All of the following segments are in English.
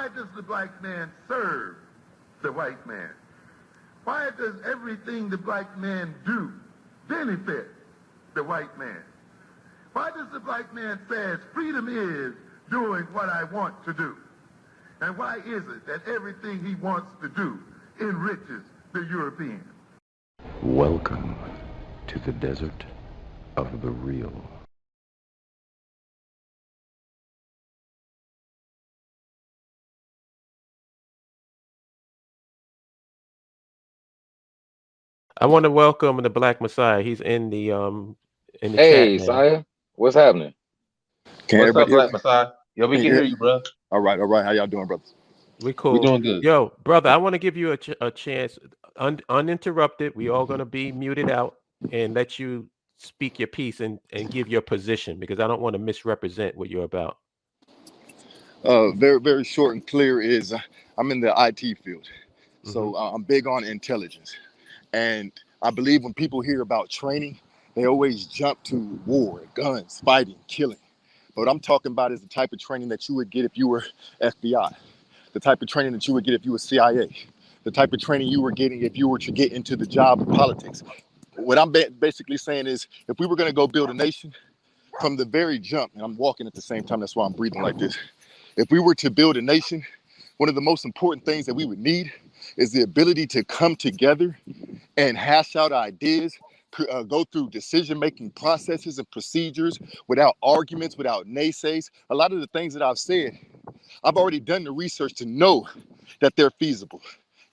Why does the black man serve the white man? Why does everything the black man do benefit the white man? Why does the black man say freedom is doing what I want to do? And why is it that everything he wants to do enriches the European? Welcome to the desert of the real. I want to welcome the Black Messiah. He's in the chat Hey, now. Saya, what's happening? Can What's up, everybody Black Messiah? Yo, we Can can you hear you, bro. All right. How y'all doing, brothers? We cool. We doing good. Yo, brother, I want to give you a chance, uninterrupted. We all gonna be muted out and let you speak your piece and give your position, because I don't want to misrepresent what you're about. Very, very short and clear is I'm in the IT field. So I'm big on intelligence. And I believe when people hear about training, they always jump to war, guns, fighting, killing. But what I'm talking about is the type of training that you would get if you were FBI, the type of training that you would get if you were CIA, the type of training you were getting if you were to get into the job of politics. What I'm basically saying is, if we were going to go build a nation from the very jump, and I'm walking at the same time, that's why I'm breathing like this. If we were to build a nation, one of the most important things that we would need is the ability to come together and hash out ideas, go through decision-making processes and procedures without arguments, without naysays. A lot of the things that I've said, I've already done the research to know that they're feasible.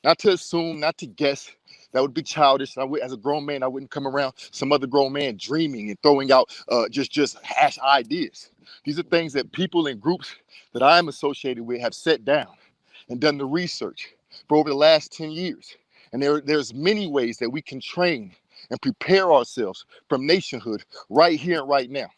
Not to assume, not to guess. That would be childish. As a grown man, I wouldn't come around some other grown man dreaming and throwing out just hash ideas. These are things that people and groups that I'm associated with have sat down and done the research for over the last 10 years. And there's many ways that we can train and prepare ourselves from nationhood right here and right now.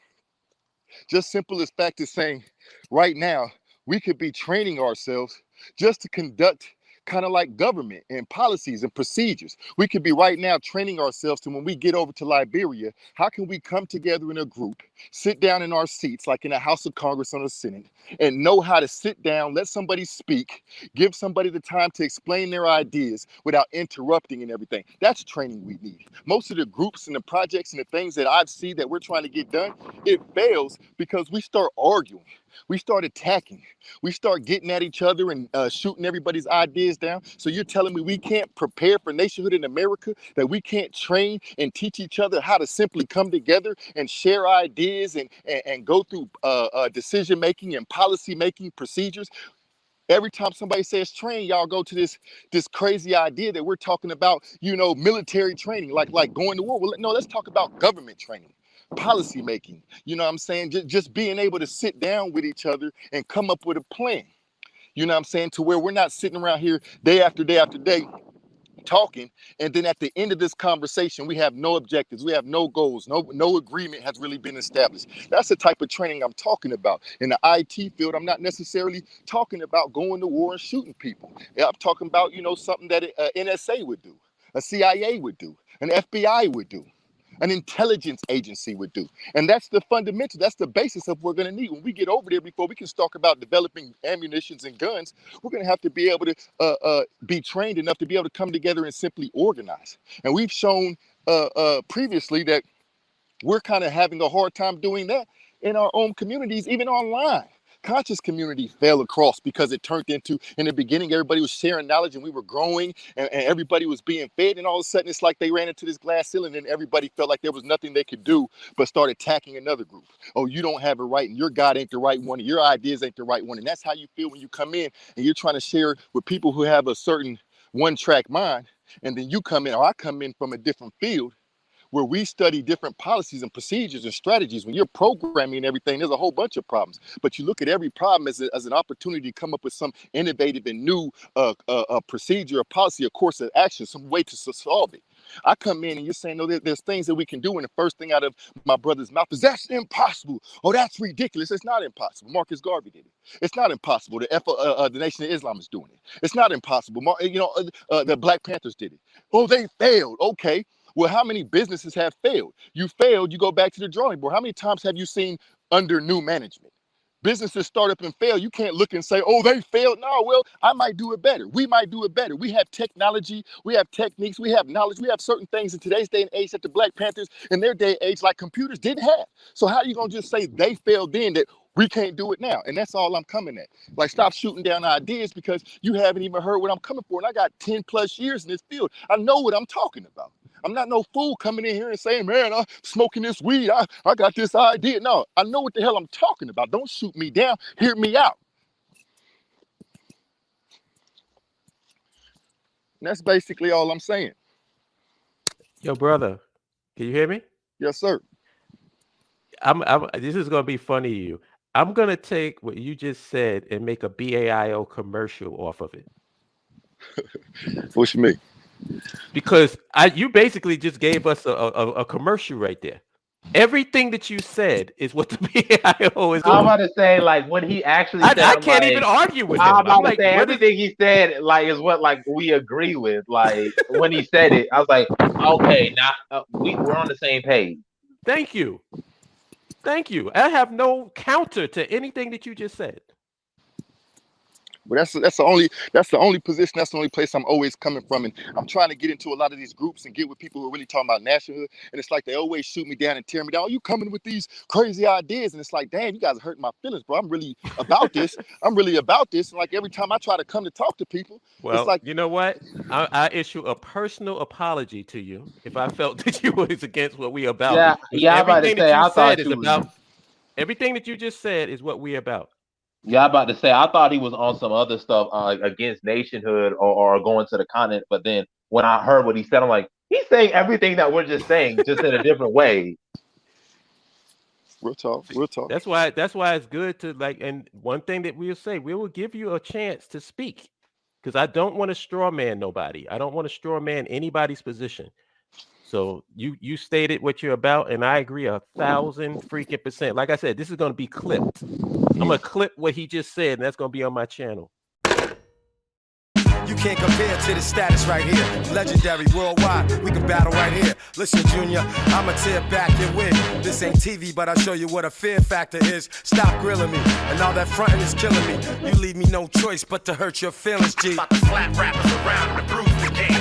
Just simple as fact is saying, right now, we could be training ourselves just to conduct kind of like government and policies and procedures. We could be right now training ourselves to, when we get over to Liberia, how can we come together in a group, sit down in our seats, like in a House of Congress or the Senate, and know how to sit down, let somebody speak, give somebody the time to explain their ideas without interrupting and everything. That's training we need. Most of the groups and the projects and the things that I've seen that we're trying to get done, it fails because we start arguing. We start attacking. We start getting at each other and shooting everybody's ideas down. So you're telling me we can't prepare for nationhood in America, that we can't train and teach each other how to simply come together and share ideas and go through decision-making and policy-making procedures? Every time somebody says train, y'all go to this crazy idea that we're talking about, military training, like going to war. Well, no, let's talk about government training, policy making. You know what I'm saying? Just being able to sit down with each other and come up with a plan. You know what I'm saying? To where we're not sitting around here day after day after day talking, and then at the end of this conversation we have no objectives, we have no goals, no agreement has really been established. That's the type of training I'm talking about. In the IT field, I'm not necessarily talking about going to war and shooting people. I'm talking about something that NSA would do, a CIA would do, an FBI would do, an intelligence agency would do. And that's the fundamental, that's the basis of what we're going to need. When we get over there, before we can talk about developing ammunitions and guns, we're going to have to be able to be trained enough to be able to come together and simply organize. And we've shown previously that we're kind of having a hard time doing that in our own communities, even online. Conscious community fell across because it turned into, in the beginning, everybody was sharing knowledge and we were growing and everybody was being fed. And all of a sudden, it's like they ran into this glass ceiling and everybody felt like there was nothing they could do but start attacking another group. Oh, you don't have it right and your God ain't the right one and your ideas ain't the right one. And that's how you feel when you come in and you're trying to share with people who have a certain one-track mind. And then you come in, or I come in from a different field, where we study different policies and procedures and strategies. When you're programming and everything, there's a whole bunch of problems. But you look at every problem as an opportunity to come up with some innovative and new procedure, a policy, a course of action, some way to solve it. I come in and you're saying, no, there's things that we can do. And the first thing out of my brother's mouth is, that's impossible. Oh, that's ridiculous. It's not impossible. Marcus Garvey did it. It's not impossible. The Nation of Islam is doing it. It's not impossible. The Black Panthers did it. Oh, they failed. Okay. Well, how many businesses have failed? You failed, you go back to the drawing board. How many times have you seen under new management? businesses start up and fail, you can't look and say, oh, they failed. No, well, I might do it better. We might do it better. We have technology, we have techniques, we have knowledge, we have certain things in today's day and age that the Black Panthers in their day and age, like computers, didn't have. So how are you going to just say they failed then that we can't do it now? And that's all I'm coming at. Like, stop shooting down ideas because you haven't even heard what I'm coming for. And I got 10 plus years in this field. I know what I'm talking about. I'm not no fool coming in here and saying, man, I'm smoking this weed. I got this idea. No, I know what the hell I'm talking about. Don't shoot me down. Hear me out. And that's basically all I'm saying. Yo, brother, can you hear me? Yes, sir. This is going to be funny to you. I'm going to take what you just said and make a BAIO commercial off of it. What you mean? Because you basically just gave us a commercial right there. Everything that you said is what the BAIO is. I'm about to say, like, when he actually said, I can't even argue with him. I'm about to say, what everything he said, like, is what, like, we agree with. Like, when he said it, I was like, okay, now we're on the same page. Thank you. Thank you. I have no counter to anything that you just said. But that's the only position, that's the only place I'm always coming from. And I'm trying to get into a lot of these groups and get with people who are really talking about nationhood. And it's like they always shoot me down and tear me down. Oh, you coming with these crazy ideas? And it's like, damn, you guys are hurting my feelings, bro. I'm really about this. I'm really about this. And like every time I try to come to talk to people, well, it's like, you know what? I issue a personal apology to you if I felt that you was against what we about. Yeah. I'm about to say, I thought you was everything that you just said is what we about. Yeah, I'm about to say, I thought he was on some other stuff against nationhood or going to the continent. But then when I heard what he said, I'm like, he's saying everything that we're just saying, just in a different way. We'll talk. That's why it's good to, like, and one thing that we'll say, we will give you a chance to speak, because I don't want to straw man nobody. I don't want to straw man anybody's position. So you stated what you're about, and I agree 1,000% Like I said, this is going to be clipped. I'm going to clip what he just said, and that's going to be on my channel. You can't compare to the status right here. Legendary worldwide, we can battle right here. Listen, Junior, I'ma tear back your wig. This ain't TV, but I'll show you what a fear factor is. Stop grilling me, and all that fronting is killing me. You leave me no choice but to hurt your feelings, G. About to slap rappers around and bruise the game.